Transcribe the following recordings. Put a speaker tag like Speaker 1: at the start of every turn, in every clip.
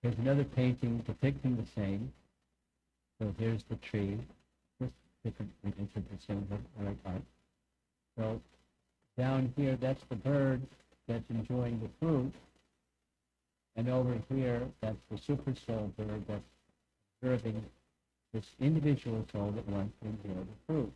Speaker 1: Here's another painting depicting the same. So here's the tree. Just different images of the same right part. So down here, that's the bird that's enjoying the fruit. And over here, that's the super soul bird that's observing this individual soul that wants to enjoy the fruit.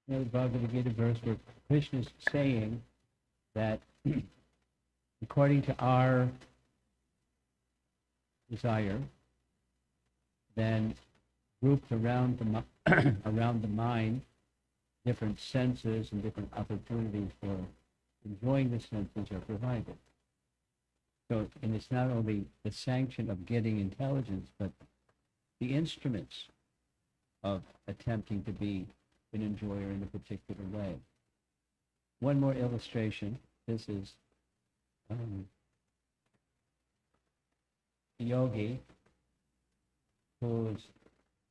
Speaker 1: The Bhagavad Gita verse where Krishna is saying that according to our desire, then grouped around the around the mind, different senses and different opportunities for enjoying the senses are provided. So, and it's not only the sanction of getting intelligence, but the instruments of attempting to be an enjoyer in a particular way. One more illustration. This is a yogi who is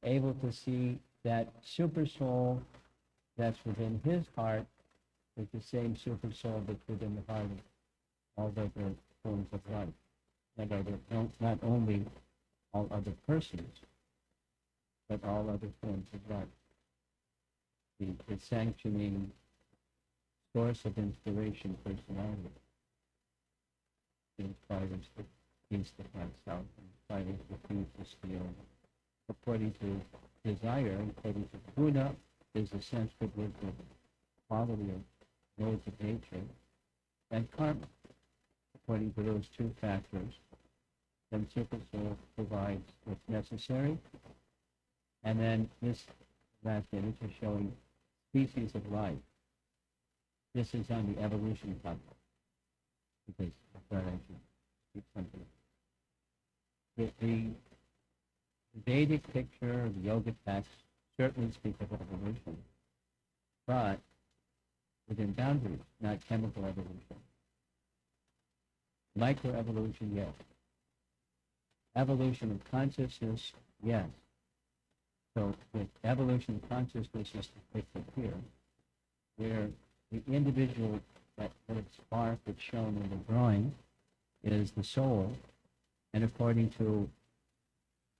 Speaker 1: able to see that super soul that's within his heart is the same super soul that's within the heart of all other forms of life. Not only all other persons, but all other forms of life. The sanctioning source of inspiration, personality, inspires the peace of oneself, inspires the peace to steal. According to desire, according to guna, is the Sanskrit word for quality of modes of nature, and karma. According to those two factors, then super soul provides what's necessary. And then this last image is showing species of life. This is on the evolution topic, because I thought I should speak something. The Vedic picture, the yoga texts, certainly speak of evolution, but within boundaries, not chemical evolution. Microevolution, yes. Evolution of consciousness, yes. So the evolution of consciousness is depicted here, where the individual, that spark that's shown in the drawing, is the soul, and according to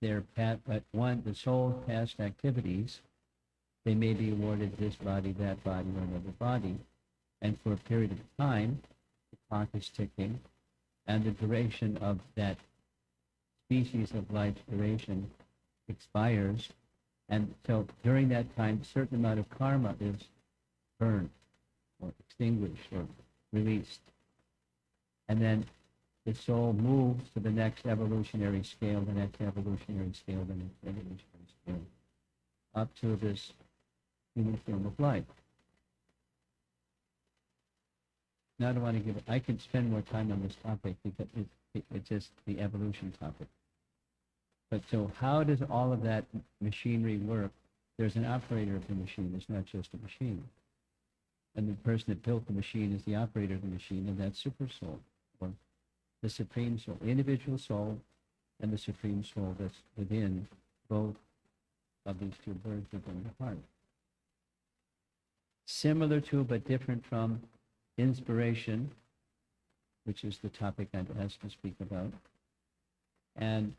Speaker 1: their the soul's past activities, they may be awarded this body, that body, or another body, and for a period of time, the clock is ticking, and the duration of that species of life's duration expires. And so during that time, a certain amount of karma is burned or extinguished or released. And then the soul moves to the next evolutionary scale, the next evolutionary scale, the next evolutionary scale, up to this human form of life. Now I don't want to give it, I could spend more time on this topic because it's just the evolution topic. But so how does all of that machinery work? There's an operator of the machine. It's not just a machine. And the person that built the machine is the operator of the machine, and that's super soul, or the supreme soul, the individual soul and the supreme soul that's within both of these two birds within the heart. Similar to, but different from, inspiration, which is the topic I'm asked to speak about, and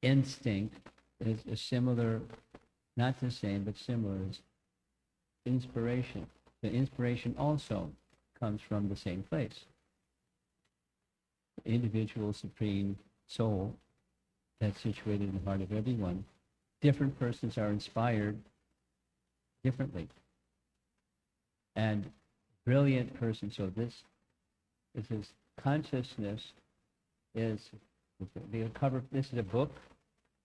Speaker 1: instinct is a similar, not the same, but similar as inspiration. The inspiration also comes from the same place. The individual supreme soul that's situated in the heart of everyone. Different persons are inspired differently. And brilliant person, so this consciousness is the cover. This is a book.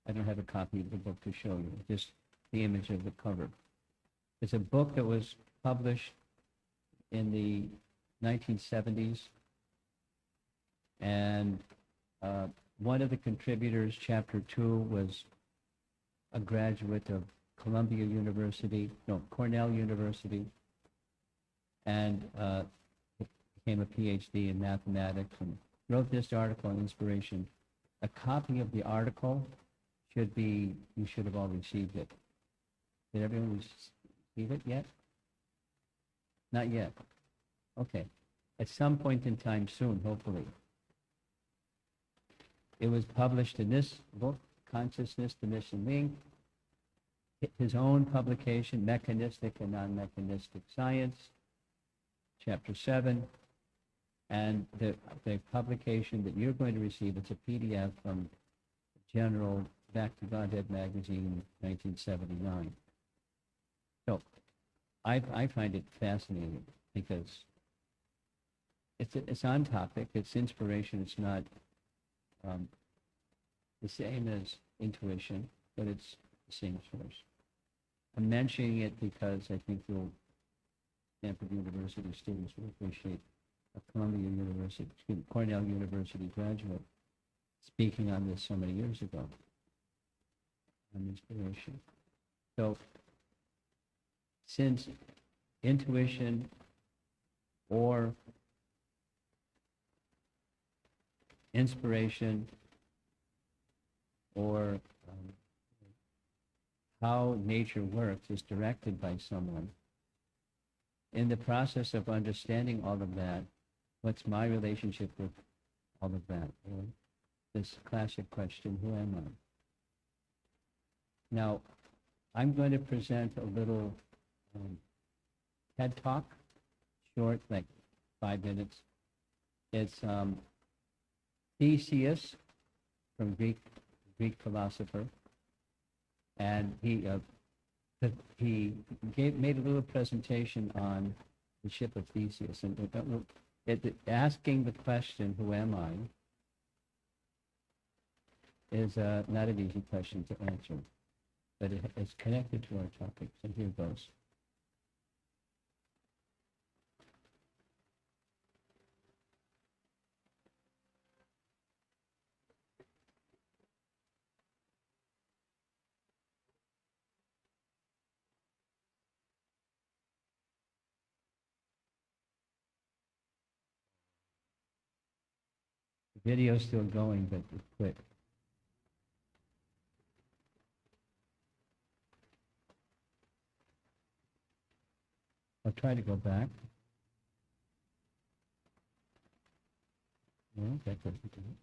Speaker 1: I don't have a copy of the book to show you, just the image of the cover. It's a book that was published in the 1970s, and uh, one of the contributors, chapter 2, was a graduate of Columbia University, no, Cornell University, and became a PhD in mathematics and wrote this article on inspiration. A copy of the article you should have all received it. Did everyone receive it yet? Not yet. Okay. At some point in time soon, hopefully. It was published in this book, Consciousness, the Missing Link, his own publication, Mechanistic and Non-Mechanistic Science, Chapter 7, and the publication that you're going to receive, it's a PDF from General Back to Godhead magazine, 1979. So I find it fascinating because it's on topic, it's inspiration, it's not the same as intuition, but it's the same source. I'm mentioning it because I think Stanford University students will appreciate a Columbia University, Cornell University graduate speaking on this so many years ago on inspiration. So, since intuition or inspiration or how nature works is directed by someone, in the process of understanding all of that, what's my relationship with all of that? This classic question, who am I? Now, I'm going to present a little TED Talk, short, like 5 minutes. It's Theseus, from Greek philosopher, and he made a little presentation on the ship of Theseus, and asking the question, "Who am I?" is not an easy question to answer, but it's connected to our topic. So here goes. The video's still going, but it quit. I'll try to go back. No, that doesn't do it.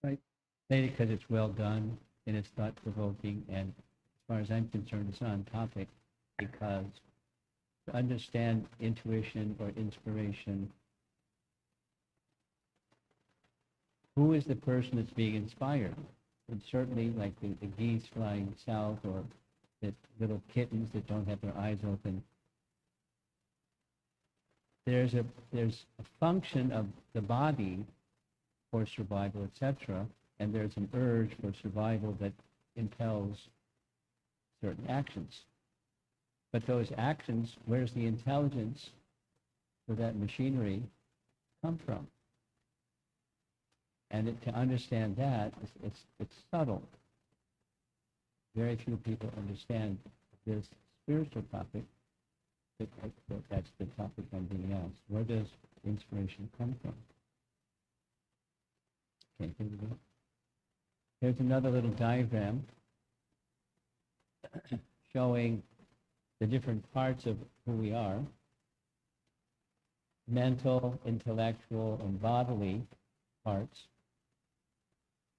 Speaker 1: Right. Maybe because it's well done and it's thought provoking, and as far as I'm concerned, it's on topic because to understand intuition or inspiration, who is the person that's being inspired? And certainly, like the geese flying south or the little kittens that don't have their eyes open, there's a function of the body for survival, etc., and there's an urge for survival that impels certain actions. But those actions, where's the intelligence for that machinery come from? And to understand that, it's subtle. Very few people understand this spiritual topic. That's the topic I'm being asked. Where does inspiration come from? Okay, here we go. Here's another little diagram showing the different parts of who we are: mental, intellectual, and bodily parts,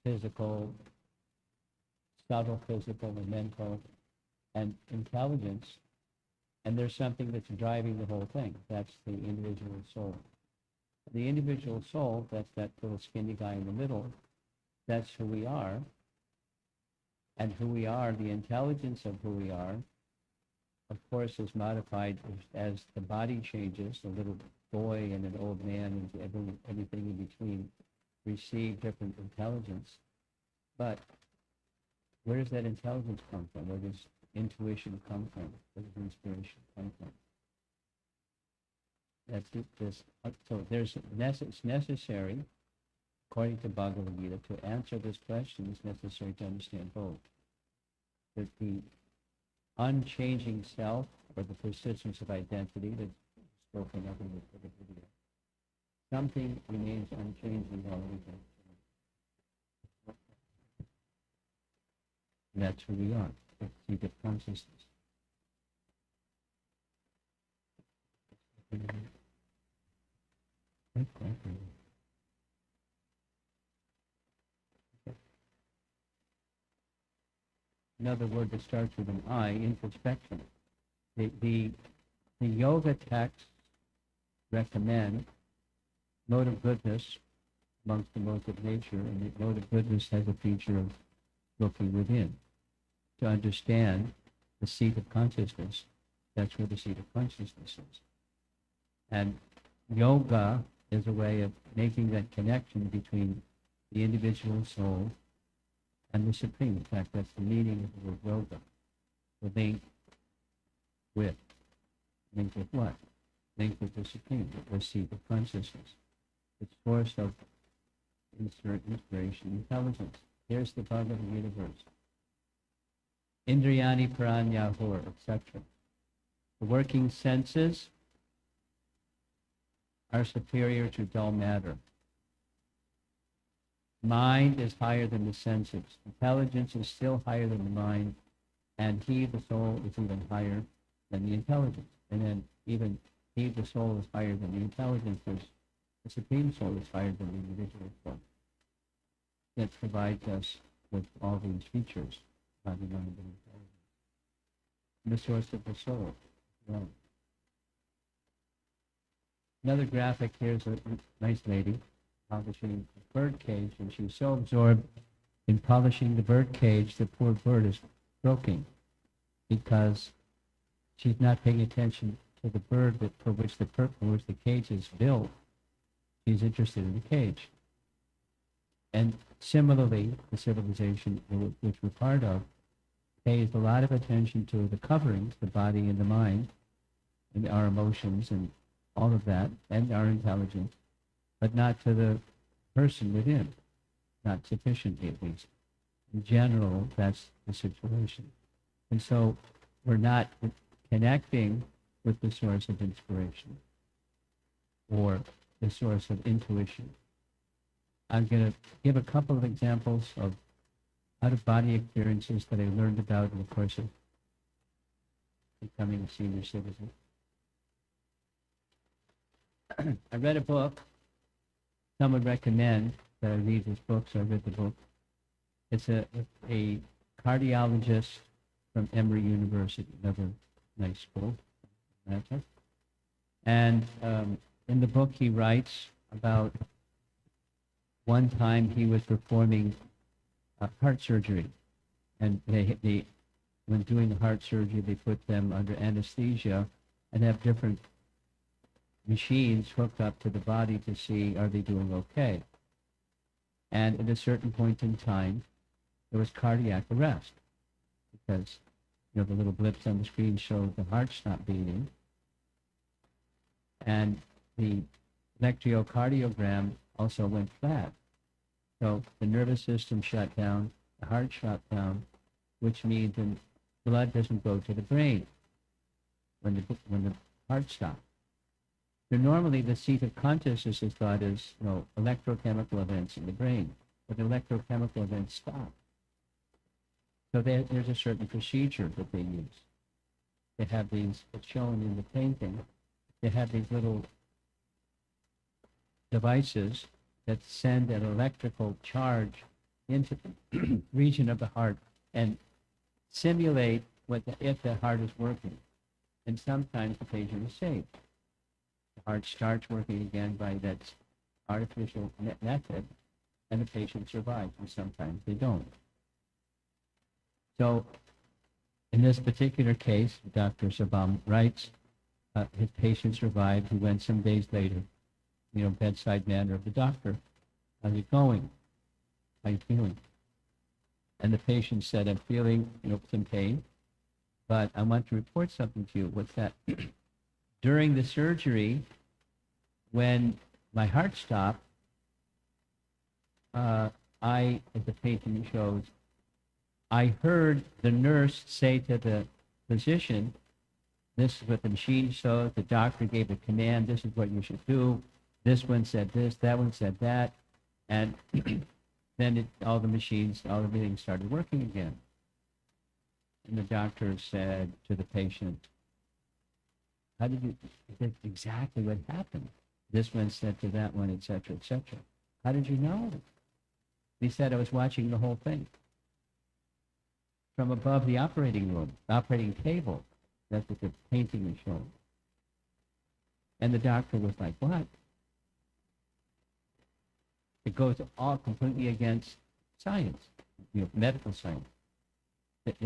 Speaker 1: physical, subtle physical and mental, and intelligence. And there's something that's driving the whole thing. That's the individual soul. The individual soul, that's that little skinny guy in the middle, that's who we are. And who we are, the intelligence of who we are, of course, is modified as the body changes. A little boy and an old man and everything in between receive different intelligence. But where does that intelligence come from? Where does intuition come from? Where does inspiration come from? It's necessary, according to Bhagavad Gita, to answer this question. It's necessary to understand both. That the unchanging self, or the persistence of identity that's spoken of in the video, something remains unchanging while we don't change. That's who we are. The seat of consciousness. Another word that starts with an I, introspection. The yoga texts recommend mode of goodness amongst the modes of nature, and the mode of goodness has a feature of looking within to understand the seat of consciousness. That's where the seat of consciousness is. And yoga is a way of making that connection between the individual soul and the Supreme. In fact, that's the meaning of the word yoga. The link with. Link with what? Link with the Supreme, the seat of consciousness. The source of inspiration, intelligence. Here's the bug of the universe. Indriyani paranyahur, etc. The working senses are superior to dull matter. Mind is higher than the senses. Intelligence is still higher than the mind, and he, the soul, is even higher than the intelligence. And then even he, the soul, is higher than the intelligence. The Supreme Soul is higher than the individual soul. That provides us with all these features, body, mind, and intelligence. The source of the soul. Right. Another graphic here is a nice lady polishing a bird cage, and she's so absorbed in polishing the bird cage, the poor bird is croaking because she's not paying attention to the bird for which the cage is built. She's interested in the cage. And similarly, the civilization which we're part of pays a lot of attention to the coverings, the body and the mind, and our emotions and all of that, and our intelligence, but not to the person within, not sufficiently at least. In general, that's the situation. And so we're not connecting with the source of inspiration or the source of intuition. I'm going to give a couple of examples of out-of-body experiences that I learned about in the course of becoming a senior citizen. I read a book some would recommend that I read his books. I read the book. It's a cardiologist from Emory University, another nice school. And in the book, he writes about one time he was performing heart surgery, and when doing the heart surgery, they put them under anesthesia and have different machines hooked up to the body to see are they doing okay. And at a certain point in time, there was cardiac arrest because the little blips on the screen showed the heart stopped beating, and the electrocardiogram also went flat. So the nervous system shut down, the heart shut down, which means the blood doesn't go to the brain when the heart stops. So normally the seat of consciousness is thought as electrochemical events in the brain, but the electrochemical events stop. So there's a certain procedure that they use. They have these, it's shown in the painting, they have these little devices that send an electrical charge into the region of the heart and simulate if the heart is working. And sometimes the patient is saved. The heart starts working again by that artificial method, and the patient survives, and sometimes they don't. So in this particular case, Dr. Sabam writes, his patient survived. He went some days later, bedside manner of the doctor. How's it going? How you feeling? And the patient said, I'm feeling, some pain, but I want to report something to you. What's that? During the surgery, when my heart stopped, as the painting shows, I heard the nurse say to the physician, this is what the machine shows, the doctor gave a command, this is what you should do, this one said this, that one said that, and then all the machines, everything started working again. And the doctor said to the patient, how did you, that's exactly what happened. This one said to that one, etc., etc. How did you know? He said, I was watching the whole thing from above the operating room, the operating table. That's what the painting is showing. And the doctor was like, what? It goes all completely against science, medical science.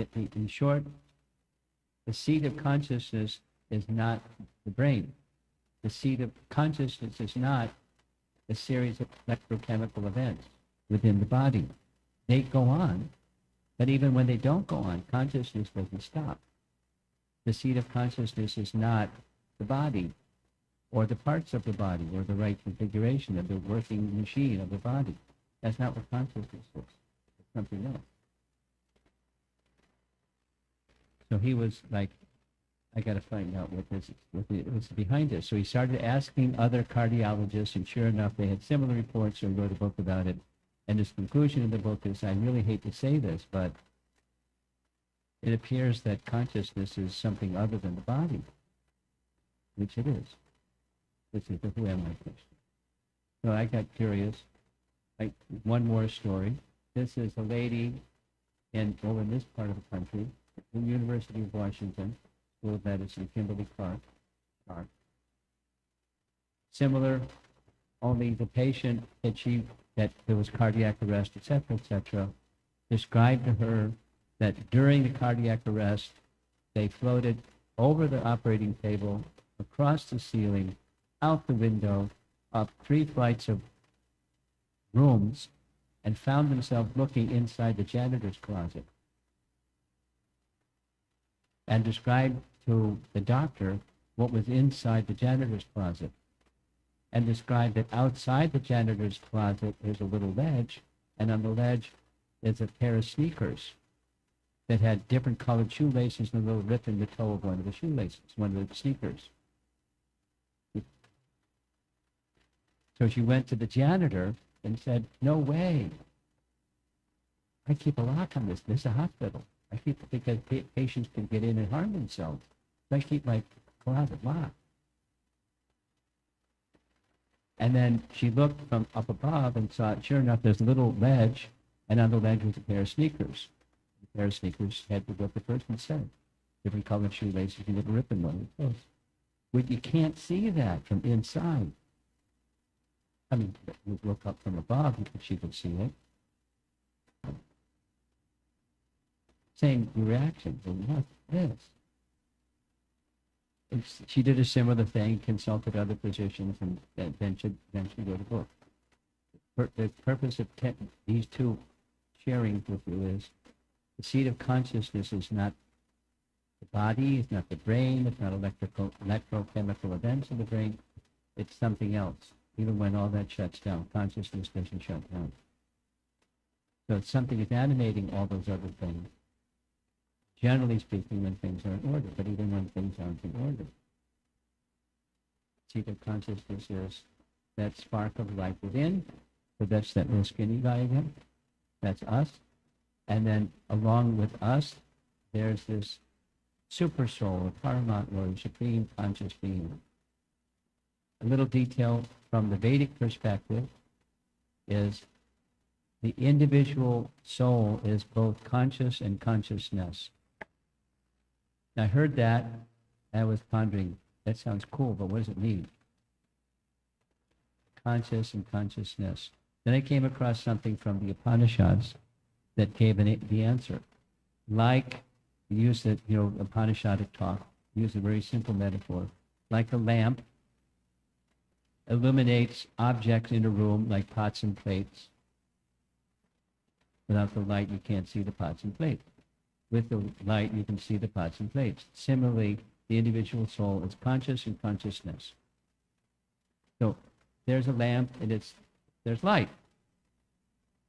Speaker 1: In short, the seat of consciousness is not the brain. The seat of consciousness is not a series of electrochemical events within the body. They go on, but even when they don't go on, consciousness doesn't stop. The seat of consciousness is not the body or the parts of the body or the right configuration of the working machine of the body. That's not what consciousness is. It's something else. So he was like, I got to find out what was behind this. So he started asking other cardiologists, and sure enough, they had similar reports, so he wrote a book about it. And his conclusion in the book is, I really hate to say this, but it appears that consciousness is something other than the body, which it is. This is the who am I question. So I got curious. One more story. This is a lady in this part of the country, the University of Washington, School of Medicine, Kimberly Clark. Similar, only the patient that there was cardiac arrest, etc., described to her that during the cardiac arrest, they floated over the operating table, across the ceiling, out the window, up 3 flights of rooms, and found themselves looking inside the janitor's closet. And described to the doctor what was inside the janitor's closet. And described that outside the janitor's closet, there's a little ledge, and on the ledge, there's a pair of sneakers that had different colored shoelaces and a little rip in the toe of one of the shoelaces, one of the sneakers. So she went to the janitor and said, no way. I keep a lock on this. This is a hospital. I keep it because patients can get in and harm themselves. So I keep my closet locked. And then she looked from up above and saw, sure enough, there's a little ledge, and on the ledge was a pair of sneakers. The pair of sneakers had what the person said. Different colored shoelaces, you would rip in one of those. Well, you can't see that from inside. I mean, you look up from above, she could see it. Same reaction. Well, what's this? She did a similar thing, consulted other physicians, and then she wrote a book. The purpose of these two sharing with you is the seat of consciousness is not the body, it's not the brain, it's not electrochemical events in the brain, it's something else. Even when all that shuts down, consciousness doesn't shut down. So it's something is animating all those other things. Generally speaking, when things are in order, but even when things aren't in order. Seat of consciousness is that spark of life within, so that's that little skinny guy again. That's us. And then along with us, there's this super soul, a paramount Lord, supreme conscious being. A little detail from the Vedic perspective is the individual soul is both conscious and consciousness. I heard that, and I was pondering, that sounds cool, but what does it mean? Conscious and consciousness. Then I came across something from the Upanishads that gave the answer. Like, use the, Upanishadic talk, use a very simple metaphor. Like a lamp illuminates objects in a room like pots and plates. Without the light, you can't see the pots and plates. With the light, you can see the pots and plates. Similarly, the individual soul is conscious and consciousness. So there's a lamp, and there's light.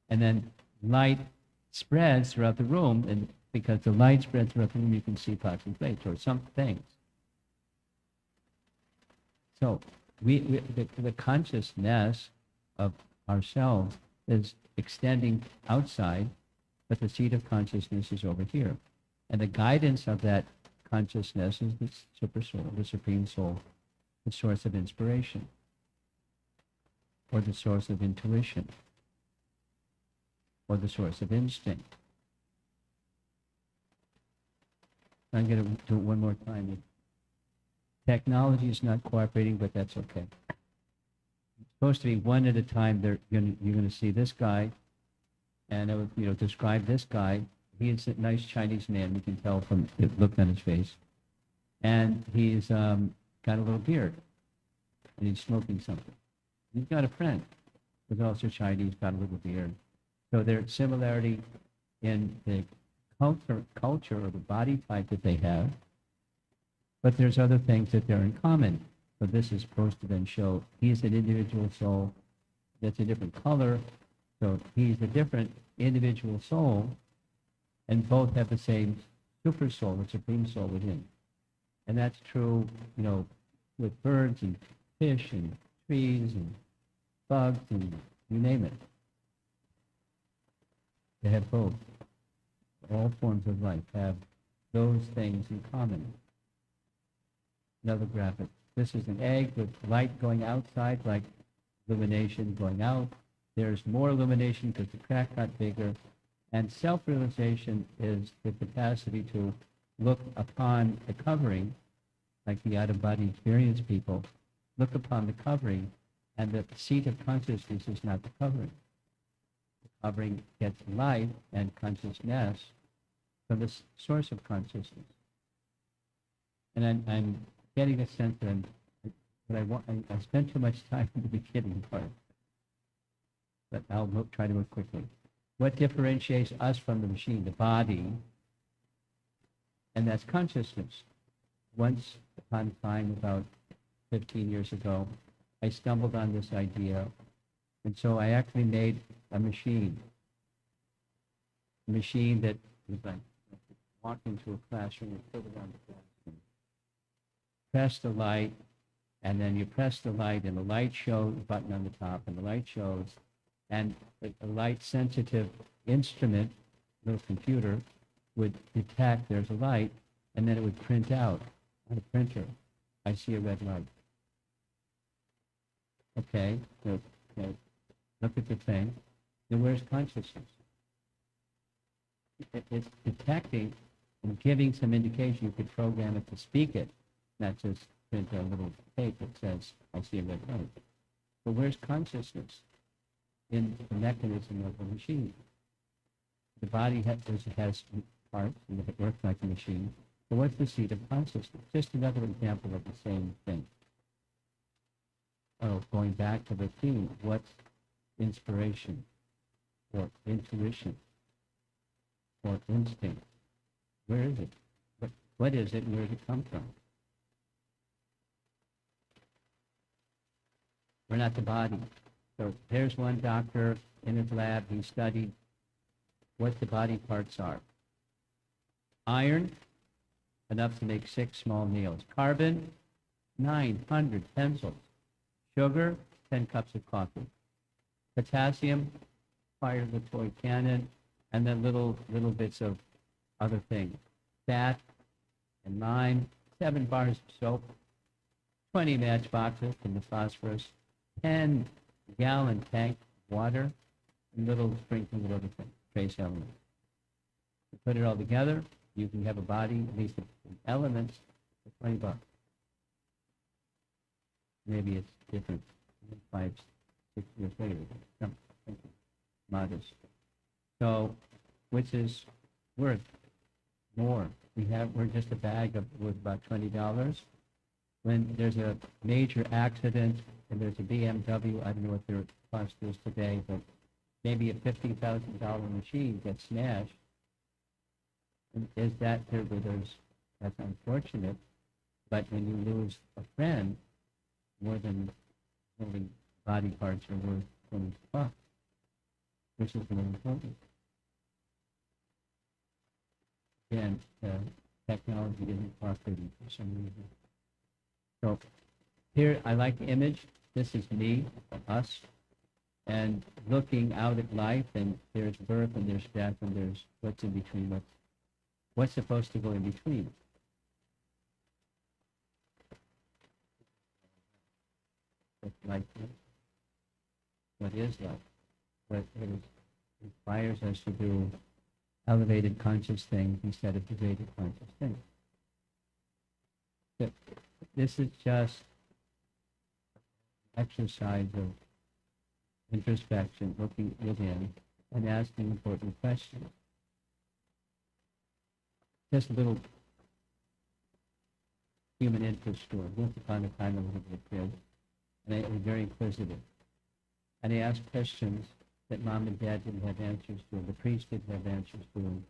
Speaker 1: And then light spreads throughout the room, and because the light spreads throughout the room, you can see pots and plates, or some things. So the consciousness of ourselves is extending outside, but the seat of consciousness is over here. And the guidance of that consciousness is the super soul, the supreme soul, the source of inspiration, or the source of intuition, or the source of instinct. I'm going to do it one more time. Technology is not cooperating, but that's okay. It's supposed to be one at a time. You're going to see this guy, and I would, describe this guy. He is a nice Chinese man. You can tell from the look on his face, and he's got a little beard, and he's smoking something. He's got a friend who's also Chinese, got a little beard. So there's similarity in the culture or the body type that they have, but there's other things that they're in common. So this is supposed to then show he's an individual soul that's a different color. So he's a different individual soul, and both have the same super soul, the supreme soul within. And that's true, with birds and fish and trees and bugs and you name it. They have both. All forms of life have those things in common. Another graphic. This is an egg with light going outside, like illumination going out. There's more illumination because the crack got bigger. And self-realization is the capacity to look upon the covering, like the out-of-body experience people, look upon the covering, and the seat of consciousness is not the covering. The covering gets light and consciousness from the source of consciousness. And I'm getting a sense that I spent too much time in the beginning part, but I'll try to move quickly. What differentiates us from the machine? The body, and that's consciousness. Once upon a time, about 15 years ago, I stumbled on this idea, and so I actually made a machine that was like walk into a classroom and put it on the classroom. Press the light, and then you press the light, and the light shows the button on the top, and the light shows, and a light-sensitive instrument, little computer, would detect there's a light, and then it would print out on a printer. I see a red light. Okay, so, look at the thing. Then where's consciousness? It's detecting and giving some indication. You could program it to speak it, not just print a little tape that says, I see a red light. But where's consciousness in the mechanism of the machine? The body has parts, and it works like a machine. But what's the seat of consciousness? Just another example of the same thing. Oh, going back to the theme, what's inspiration, or intuition, or instinct? Where is it? What is it, and where does it come from? We're not the body. So there's one doctor in his lab, he studied what the body parts are. Iron, enough to make 6 small meals. Carbon, 900 pencils. Sugar, 10 cups of coffee. Potassium, fire the toy cannon, and then little bits of other things. Fat and lime, 7 bars of soap, 20 matchboxes from the phosphorus, 10-gallon tank of water, and little sprinkling of other things, trace elements. You put it all together, you can have a body, at least in elements, for $20. Maybe it's different 5, 6 years later. Modest. So, which is worth more? We're just a bag worth about $20. When there's a major accident and there's a BMW, I don't know what their cost is today, but maybe a $50,000 machine gets smashed. And is that that's unfortunate, but when you lose a friend, more than body parts are worth $20, which is more important. Again, technology isn't cooperating for some reason. So here, I like the image. This is me, us, and looking out at life, and there's birth, and there's death, and there's what's in between, what's supposed to go in between. What's life is? What is life? What it inspires us to do elevated conscious things instead of degraded conscious things. But this is just exercise of introspection, looking within, and asking important questions. Just a little human interest story. Once upon a time, I was a kid, and I was very inquisitive. And I asked questions that mom and dad didn't have answers to, the priest didn't have answers to, and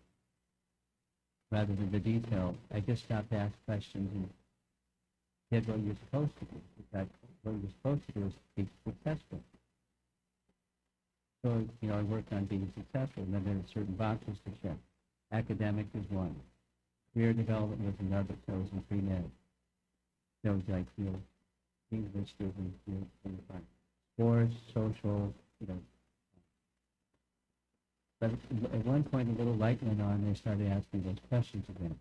Speaker 1: rather than the detail, I just stopped to ask questions and did what you're supposed to do. In fact, what you're supposed to do is be successful. So, I worked on being successful, and then there are certain boxes to check. Academic is one. Career development was another, chosen pre-med. Those like, English students, sports, social, But at one point, a little light went on, and they started asking those questions again.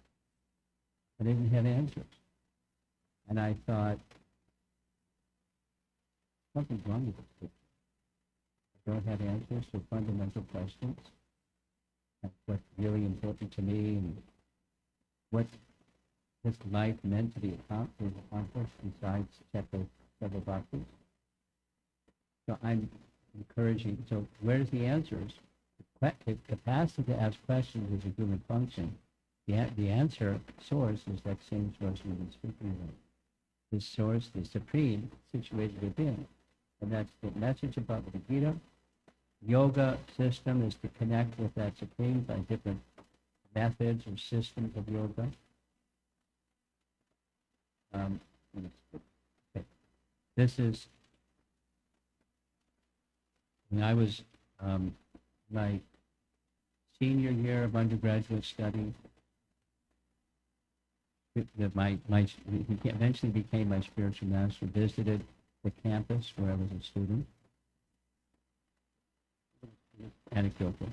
Speaker 1: But they didn't have answers. And I thought, something's wrong with this kid. I don't have answers to fundamental questions. That's what's really important to me, and what this life meant to be accomplished besides check those several boxes. So I'm encouraging, so where's the answers? The capacity to ask questions is a human function. The answer source is that same source we've been speaking about. This source, the supreme, situated within. And that's the message of Bhagavad Gita. Yoga system is to connect with that supreme by different methods or systems of yoga. Okay. This is, when I was my senior year of undergraduate study, he eventually became my spiritual master, visited the campus where I was a student. Anecdotal.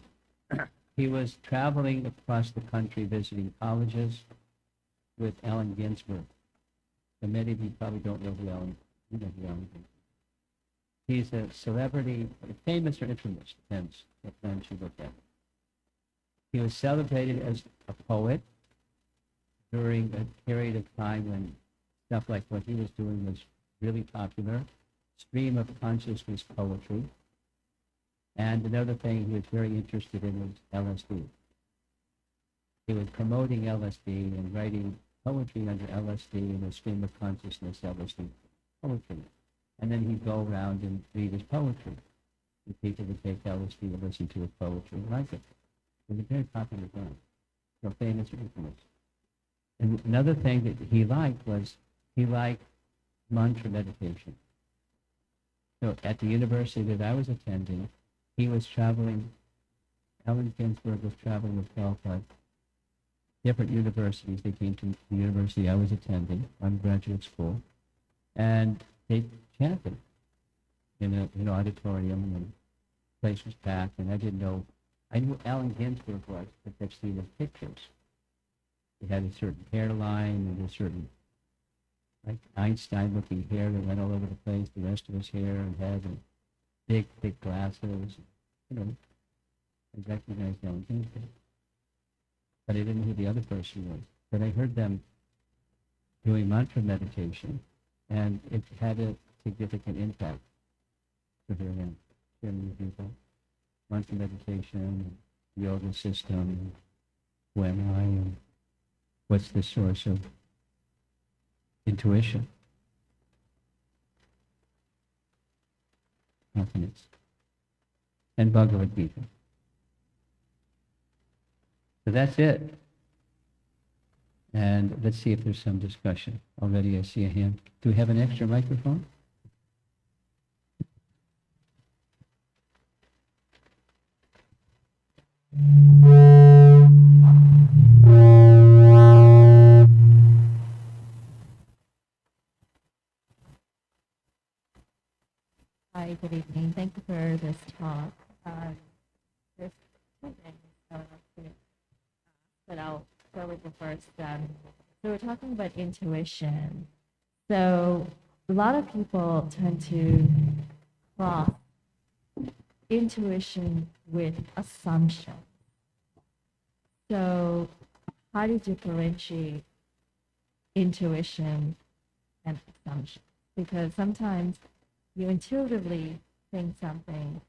Speaker 1: He was traveling across the country visiting colleges with Allen Ginsberg. And many of you probably don't know who Allen Ginsberg is. He's a celebrity, famous or infamous, depends what lens you look at. He was celebrated as a poet during a period of time when stuff like what he was doing was really popular. Stream of consciousness poetry. And another thing he was very interested in was LSD. He was promoting LSD and writing poetry under LSD and a stream of consciousness LSD poetry. And then he'd go around and read his poetry. And people would take LSD and listen to his poetry and like it. It was a very popular guy. So famous or infamous. And another thing that he liked was he liked mantra meditation. So at the university that I was attending, he was traveling, Allen Ginsberg was traveling with 12 different universities. They came to the university I was attending, undergraduate school, and they chanted in an auditorium, and the place was packed, and I didn't know, I knew Allen Ginsberg was, but I've seen his pictures. He had a certain hairline and a certain, like Einstein-looking hair that went all over the place, the rest of his hair and head, and big, big glasses. You know, I recognized Allen Ginsberg. But I didn't know who the other person was. But I heard them doing mantra meditation, and it had a significant impact for hearing people. Mantra meditation, yoga system, who am I, and what's the source of intuition? Confidence. And Bhagavad Gita. So that's it. And let's see if there's some discussion. Already I see a hand. Do we have an extra microphone?
Speaker 2: Hi, good evening. Thank you for this talk. There's two things I would like to but I'll start with the first. So we're talking about intuition. So a lot of people tend to cross intuition with assumption. So how do you differentiate intuition and assumption? Because sometimes you intuitively think something,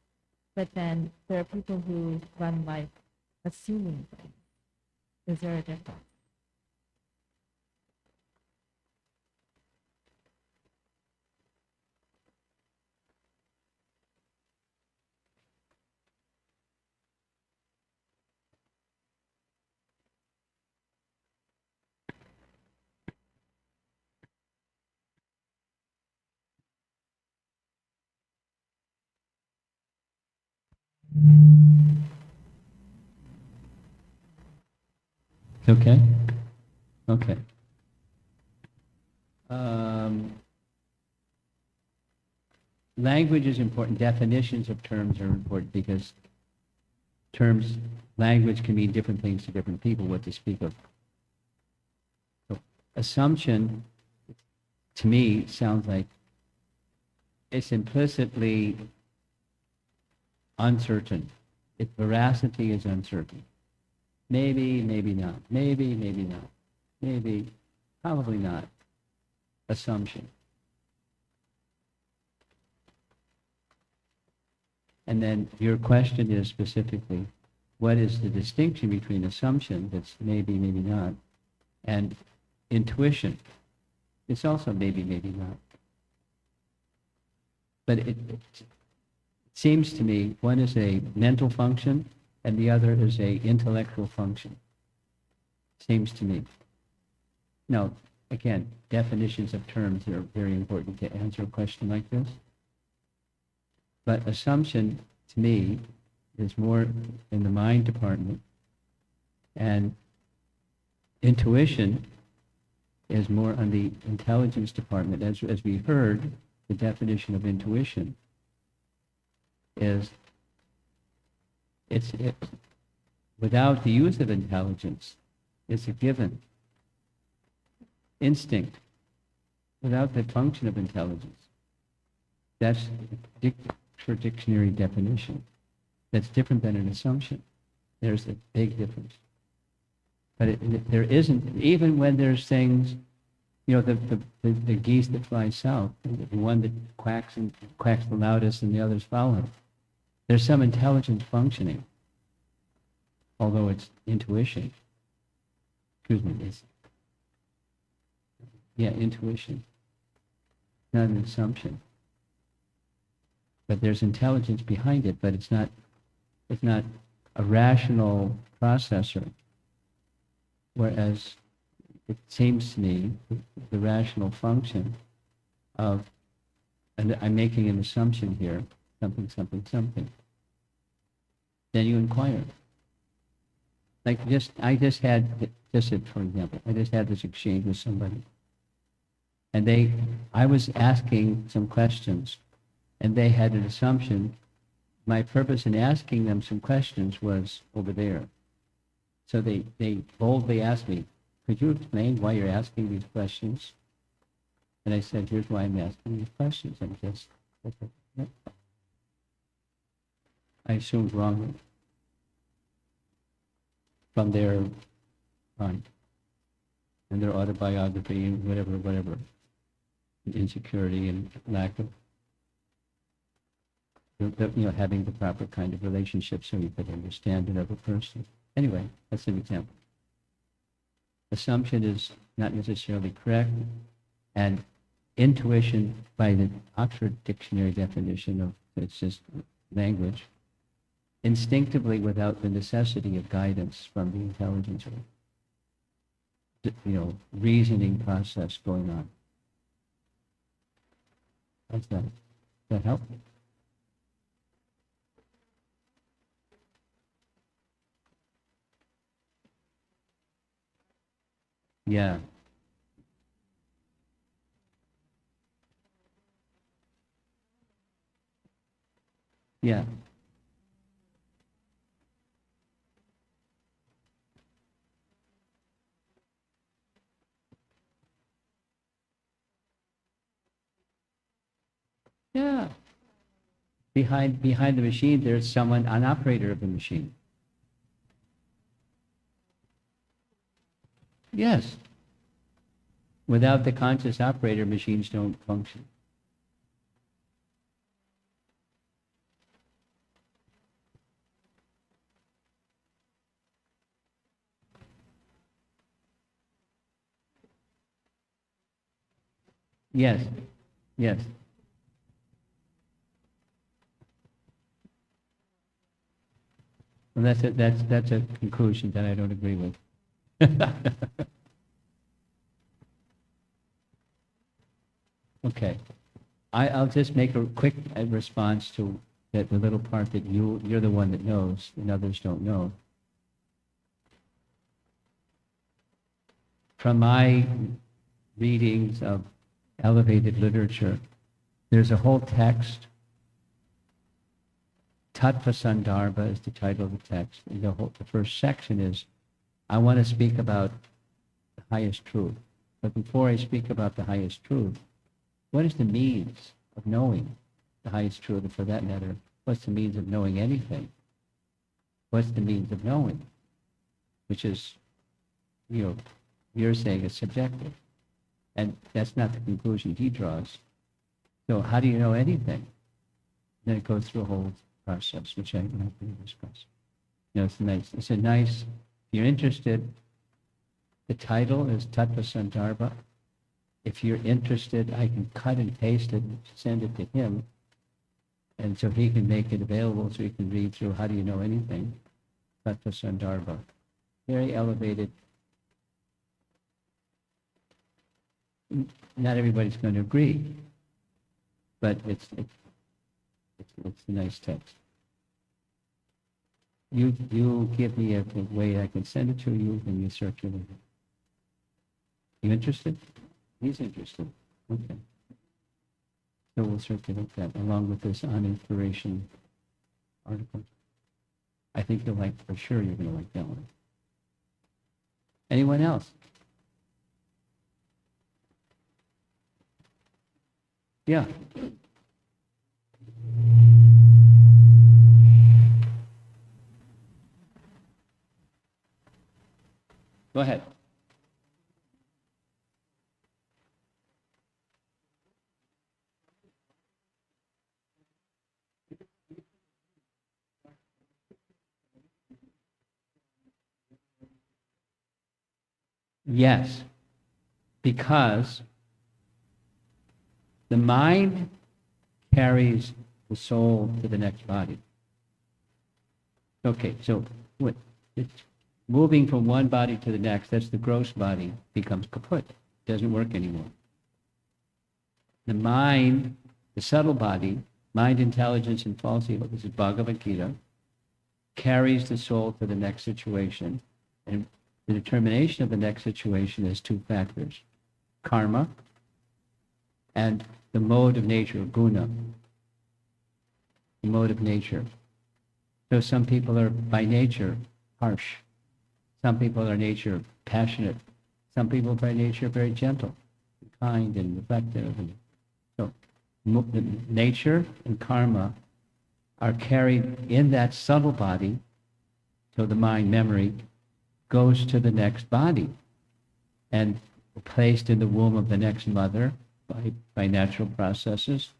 Speaker 2: but then there are people who run life assuming things. Is there a difference?
Speaker 1: Okay? Okay. Language is important. Definitions of terms are important because language can mean different things to different people, what to speak of. So, assumption, to me, sounds like it's implicitly uncertain. Its veracity is uncertain. Maybe, maybe not. Maybe, maybe not. Maybe, probably not. Assumption. And then your question is specifically, what is the distinction between assumption, that's maybe, maybe not, and intuition? It's also maybe, maybe not. But it seems to me one is a mental function and the other is a intellectual function. Seems to me. Now, again, definitions of terms are very important to answer a question like this. But assumption, to me, is more in the mind department, and intuition is more on the intelligence department. As we heard, the definition of intuition is it's without the use of intelligence, it's a given instinct without the function of intelligence. That's for dictionary definition. That's different than an assumption. There's a big difference. But there isn't, even when there's things, the geese that fly south, the one that quacks the loudest and the others follow him. There's some intelligence functioning, although it's intuition. Excuse me, intuition, not an assumption. But there's intelligence behind it, but it's not a rational processor. Whereas it seems to me the rational function of, and I'm making an assumption here, something, something, something. Then you inquire. Like I just had, for example, I just had this exchange with somebody. And I was asking some questions, and they had an assumption. My purpose in asking them some questions was over there. So they boldly asked me, could you explain why you're asking these questions? And I said, here's why I'm asking these questions. I assumed wrongly from their mind and their autobiography and whatever, insecurity and lack of, having the proper kind of relationship so you could understand another person. Anyway, that's an example. Assumption is not necessarily correct, and intuition, by the Oxford Dictionary definition of it's just language, instinctively without the necessity of guidance from the intelligence or reasoning process going on. How's that? Does that help? Yeah. Yeah. Yeah. Behind the machine, there's someone, an operator of the machine. Yes. Without the conscious operator, machines don't function. Yes. Yes. Well, that's a conclusion that I don't agree with. Okay. I'll just make a quick response to that, the little part that you're the one that knows and others don't know. From my readings of elevated literature, there's a whole text. Tattva Sandarbha is the title of the text. The first section is, I want to speak about the highest truth. But before I speak about the highest truth, what is the means of knowing the highest truth? And for that matter, what's the means of knowing anything? What's the means of knowing? Which is, you're saying is subjective. And that's not the conclusion he draws. So how do you know anything? Then it goes through a whole process, which I don't really discuss. It's a nice, if you're interested, the title is Tattva Sandarbha. If you're interested, I can cut and paste it and send it to him. And so he can make it available so he can read through How Do You Know Anything? Tattva Sandarbha. Very elevated. Not everybody's going to agree, but it's a nice text. You give me a way I can send it to you, and you circulate it. You interested? He's interested. Okay. So we'll circulate that along with this on inspiration article. I think you'll like, for sure you're going to like that one. Anyone else? Yeah. Go ahead. Yes, because the mind carries the soul to the next body. Okay, so what it's moving from one body to the next, that's the gross body, becomes kaput, doesn't work anymore. The mind, the subtle body, mind, intelligence, and false ego, this is Bhagavad Gita, carries the soul to the next situation. And the determination of the next situation is two factors: karma and the mode of nature, guna, the mode of nature. So some people are by nature harsh. Some people are nature passionate. Some people by nature very gentle, kind, and reflective. And so the nature and karma are carried in that subtle body, so the mind memory goes to the next body and placed in the womb of the next mother by natural processes,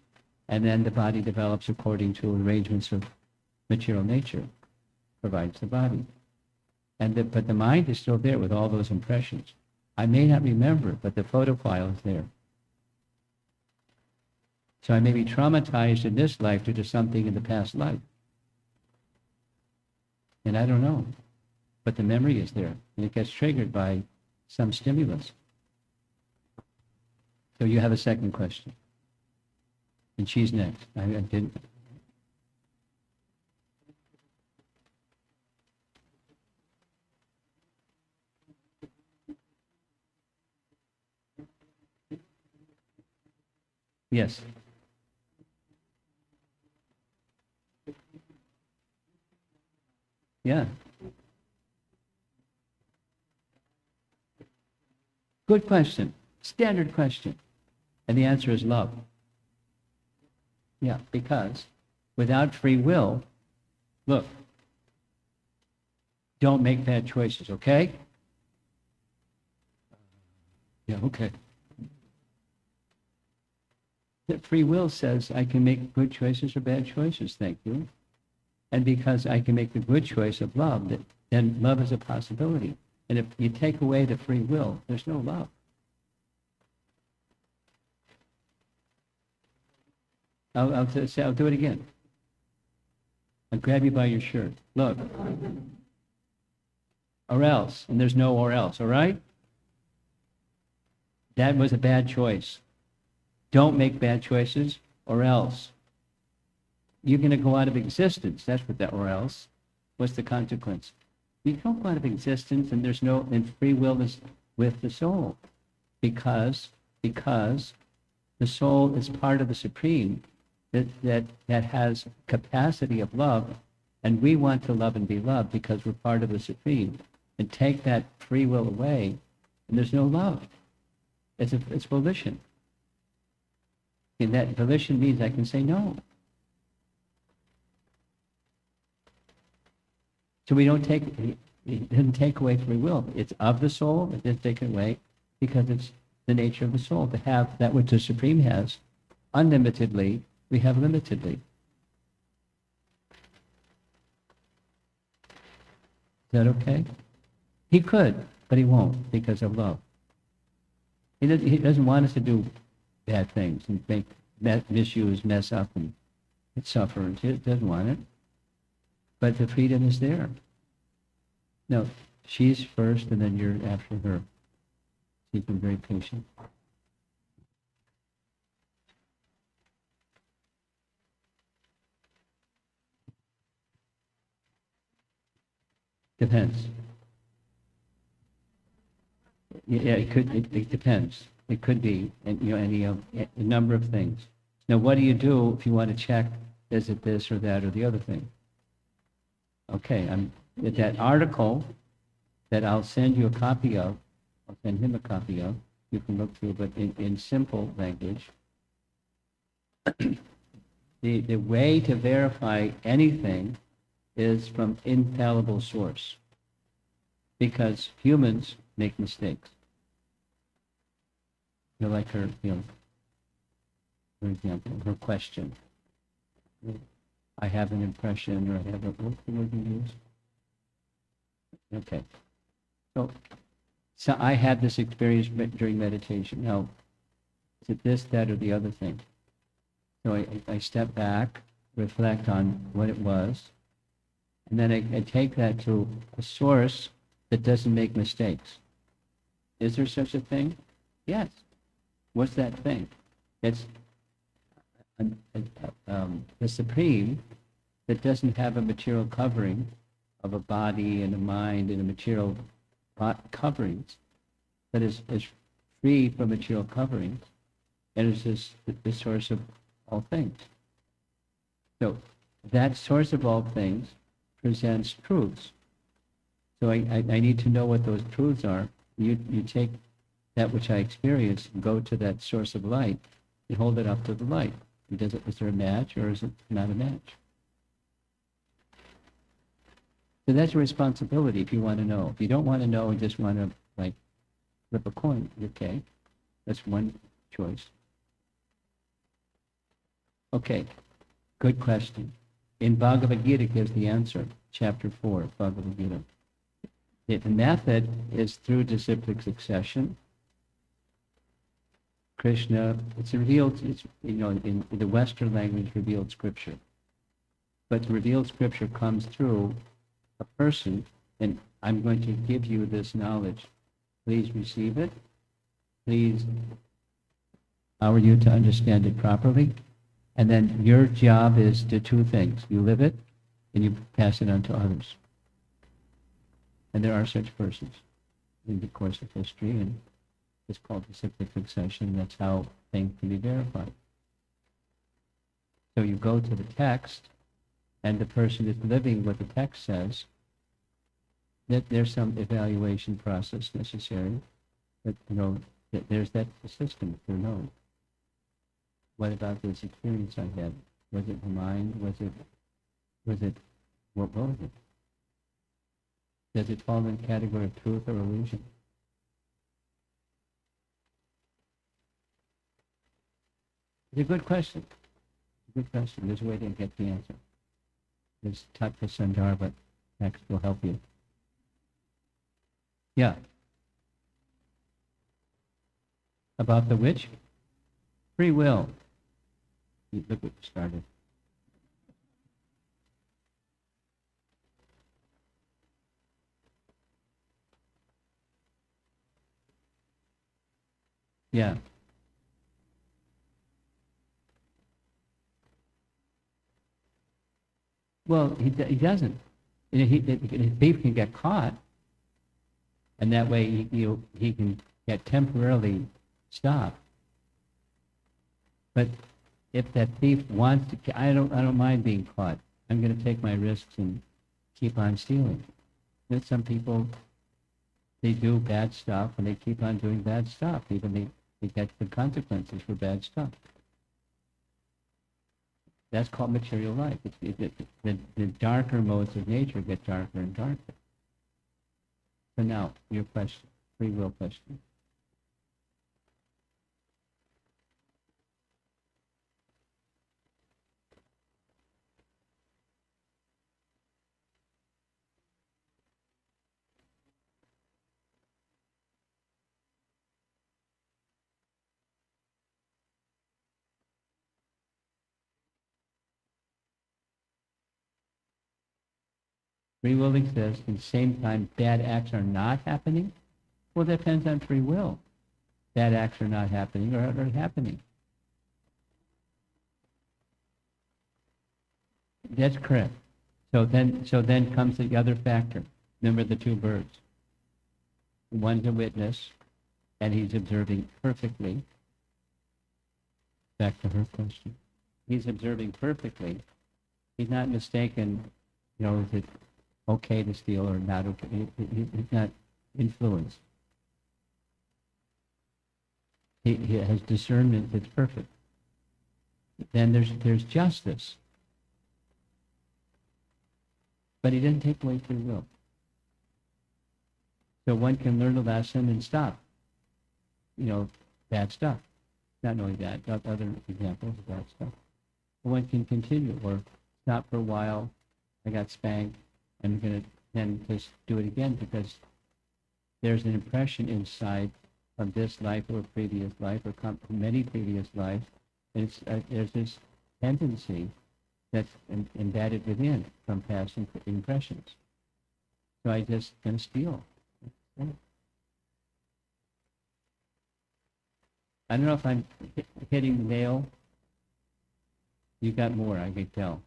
Speaker 1: and then the body develops according to arrangements of material nature, provides the body. But the mind is still there with all those impressions. I may not remember it, but the photo file is there. So I may be traumatized in this life due to something in the past life. And I don't know. But the memory is there, and it gets triggered by some stimulus. So you have a second question. And she's next. I didn't. Yes. Yeah. Good question. Standard question. And the answer is love. Yeah, because without free will, look, don't make bad choices, okay? Yeah, okay. That free will says I can make good choices or bad choices, thank you. And because I can make the good choice of love, then love is a possibility. And if you take away the free will, there's no love. I'll do it again. I'll grab you by your shirt. Look. Or else. And there's no or else, all right? That was a bad choice. Don't make bad choices, or else. You're going to go out of existence. That's what that or else. What's the consequence? You don't go out of existence, and there's no, and free will is with the soul. Because the soul is part of the Supreme that has capacity of love, and we want to love and be loved because we're part of the Supreme. And take that free will away, and there's no love. It's volition. And that volition means I can say no. So we don't take, it doesn't take away free will. It's of the soul, it doesn't take it away, because it's the nature of the soul. To have that which the Supreme has, unlimitedly, we have limitedly. Is that okay? He could, but he won't, because of love. He doesn't want us to do bad things and misuse, mess up, and suffer. He doesn't want it. But the freedom is there. No, she's first, and then you're after her. She's been very patient. Depends. Yeah, it depends. It could be, a number of things. Now, what do you do if you want to check, is it this or that or the other thing? Okay, that article that I'll send you a copy of, I'll send him a copy of, you can look through, but in simple language, the way to verify anything is from infallible source. Because humans make mistakes. Like her, for example, her question. I have an impression, or I have what's the word you use? Okay. So I had this experience during meditation. Now, is it this, that, or the other thing? So I step back, reflect on what it was, and then I take that to a source that doesn't make mistakes. Is there such a thing? Yes. What's that thing? It's the Supreme that doesn't have a material covering of a body and a mind and a material coverings, that is free from material coverings, and is the source of all things. So that source of all things presents truths. So I need to know what those truths are. You take that which I experience and go to that source of light and hold it up to the light. Is there a match, or is it not a match? So that's a responsibility if you want to know. If you don't want to know and just want to flip a coin, okay, that's one choice. Okay, good question. In Bhagavad Gita gives the answer, chapter 4 of Bhagavad Gita. The method is through disciplic succession. Krishna, it's revealed, in the Western language, revealed scripture. But the revealed scripture comes through a person, and I'm going to give you this knowledge. Please receive it. Please empower you to understand it properly. And then your job is to two things. You live it, and you pass it on to others. And there are such persons in the course of history, and it's called disciplic succession. That's how things can be verified. So you go to the text, and the person is living what the text says, that there's some evaluation process necessary, but that there's that system to know. What about this experience I had? Was it the mind? Was it what was it? Does it fall in the category of truth or illusion? It's a good question. It's a good question. There's a way to get the answer. There's Tattva Sandarbha text will help you. Yeah. About the which? Free will. Look what you started. Yeah. Well, he doesn't. The thief can get caught, and that way he can get temporarily stopped. But if that thief wants to, I don't mind being caught. I'm going to take my risks and keep on stealing. There's some people, they do bad stuff and they keep on doing bad stuff. Even they get the consequences for bad stuff. That's called material life. The darker modes of nature get darker and darker. So now, your question, free will question. Free will exists, at the same time bad acts are not happening. Well, that depends on free will. Bad acts are not happening or are happening. That's correct. So then comes the other factor. Remember the two birds. One's a witness, and he's observing perfectly. Back to her question. He's observing perfectly. He's not mistaken, is it okay to steal or not okay? He's not influenced. He has discernment that's perfect. Then there's justice. But he doesn't take away free will. So one can learn a lesson and stop, bad stuff. Not only that, other examples of bad stuff. One can continue or stop for a while. I got spanked. I'm going to then just do it again because there's an impression inside of this life or previous life or many previous lives. And there's this tendency that's embedded within from past impressions. So I just going to steal. I don't know if I'm hitting the nail. You got more, I can tell.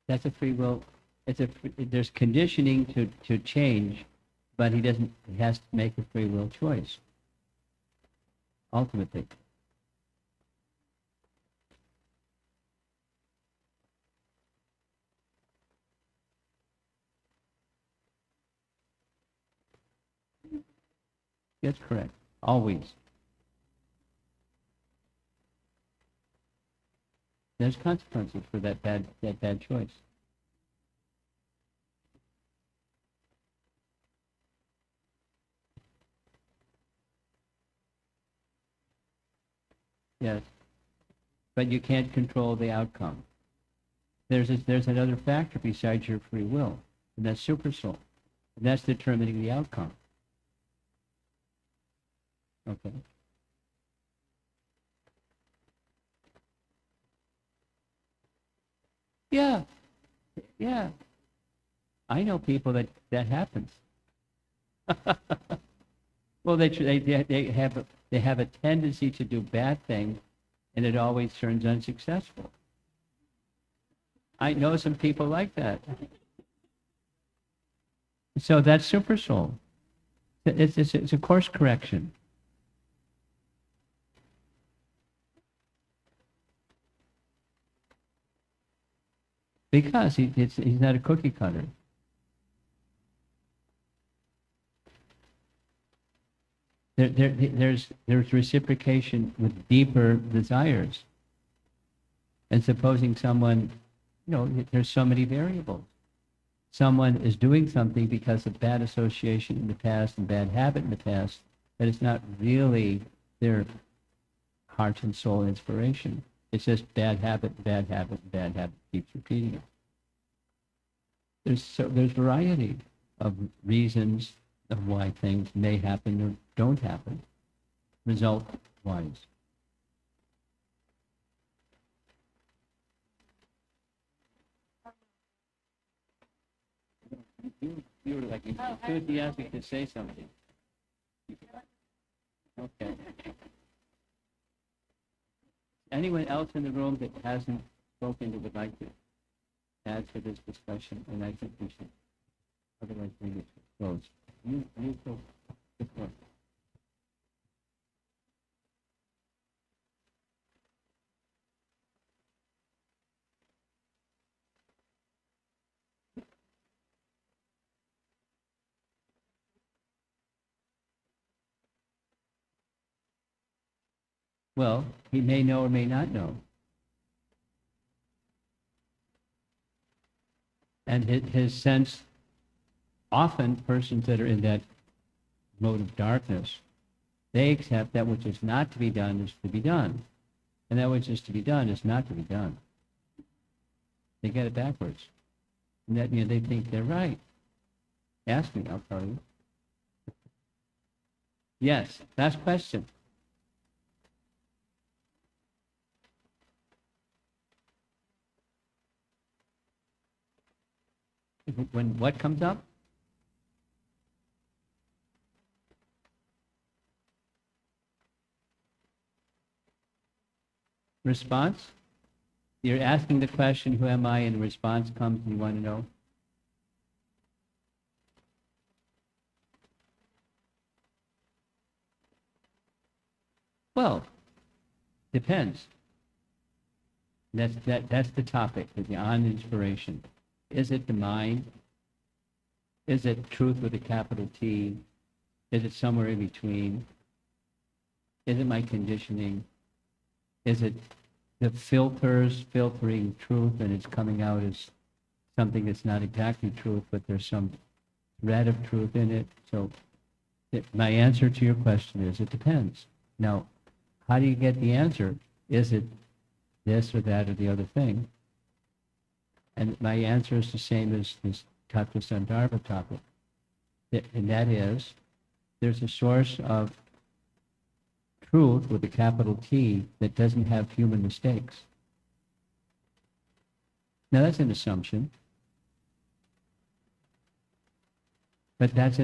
Speaker 1: That's a free will. There's conditioning to change, but he has to make a free will choice. Ultimately. That's correct. Always. There's consequences for that bad choice. Yes. But you can't control the outcome. There's another factor besides your free will, and that's supersoul. And that's determining the outcome. Okay. Yeah. Yeah. I know people that happens. Well, they have a tendency to do bad things, and it always turns unsuccessful. I know some people like that. So that's supersoul. It's a course correction. Because he's not a cookie cutter. There's reciprocation with deeper desires. And supposing someone, there's so many variables. Someone is doing something because of bad association in the past and bad habit in the past, that it's not really their heart and soul inspiration. It's just bad habit, bad habit, bad habit keeps repeating it. There's variety of reasons of why things may happen or don't happen, result-wise. You were like enthusiastic to say something. Okay. Anyone else in the room that hasn't spoken that would like to add to this discussion? And I think we should otherwise bring it to a close. You go before. Well, he may know or may not know. And his sense, often persons that are in that mode of darkness, they accept that which is not to be done is to be done. And that which is to be done is not to be done. They get it backwards. And that they think they're right. Ask me, I'll tell you. Yes, last question. When what comes up? Response? You're asking the question, who am I? And the response comes, you want to know? Well, depends. That's the topic, the on inspiration. Is it the mind? Is it truth with a capital T? Is it somewhere in between? Is it my conditioning? Is it the filters filtering truth, and it's coming out as something that's not exactly truth, but there's some thread of truth in it. So my answer to your question is it depends. Now, how do you get the answer? Is it this or that or the other thing? And my answer is the same as this Tattva Sandarbha topic. And that is, there's a source of truth with a capital T that doesn't have human mistakes. Now that's an assumption. But that's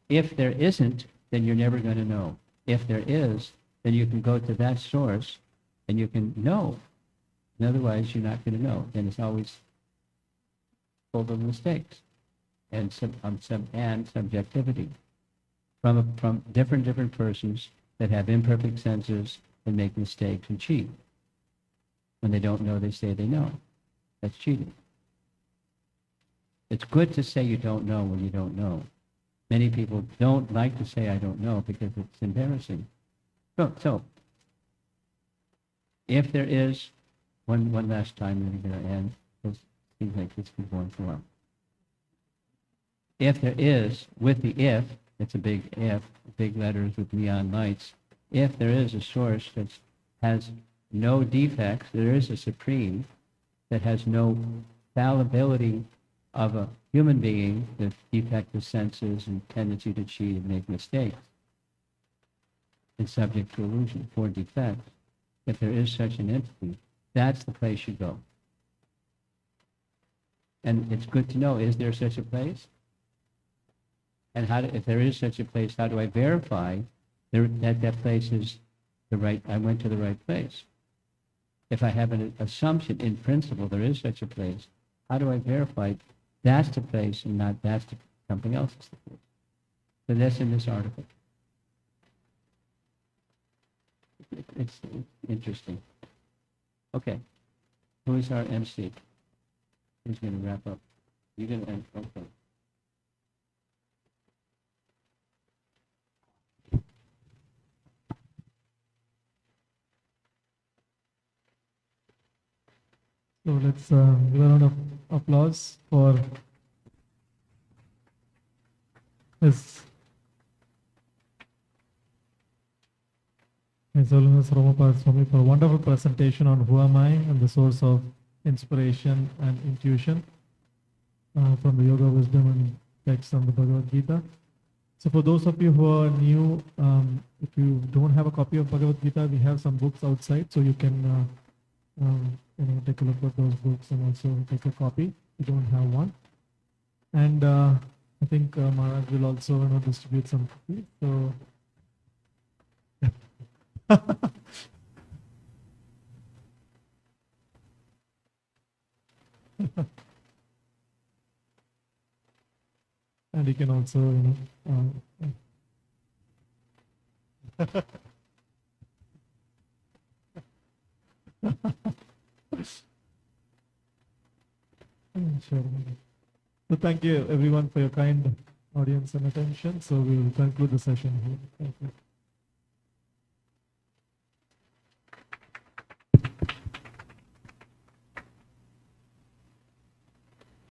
Speaker 1: if there isn't, then you're never going to know. If there is, then you can go to that source and you can know. And otherwise, you're not going to know. And it's always full of mistakes and subjectivity from different persons that have imperfect senses and make mistakes and cheat. When they don't know, they say they know. That's cheating. It's good to say you don't know when you don't know. Many people don't like to say I don't know because it's embarrassing. So if there is, one last time, and we're going to end, because it seems like it's been going for a while. If there is, with the if, it's a big if, big letters with neon lights, if there is a source that has no defects, there is a supreme that has no fallibility of a human being with defective senses and tendency to cheat and make mistakes, and subject to illusion, for defects. If there is such an entity, that's the place you go. And it's good to know, is there such a place? And if there is such a place, how do I verify that place is the right, I went to the right place? If I have an assumption in principle there is such a place, how do I verify that's the place and not something else is the place? So that's in this article. It's interesting. Okay. Who is our MC? Who's going to wrap up? You're going to end. Okay.
Speaker 3: So let's give a round of applause for His Holiness Ramapal Swami for a wonderful presentation on who am I and the source of inspiration and intuition from the Yoga Wisdom and text on the Bhagavad Gita. So for those of you who are new, if you don't have a copy of Bhagavad Gita, we have some books outside, so you can take a look at those books and also take a copy if you don't have one. And I think Maharaj will also distribute some copies. So and you can also sure. So thank you everyone for your kind audience and attention. So we will conclude the session here. Thank you.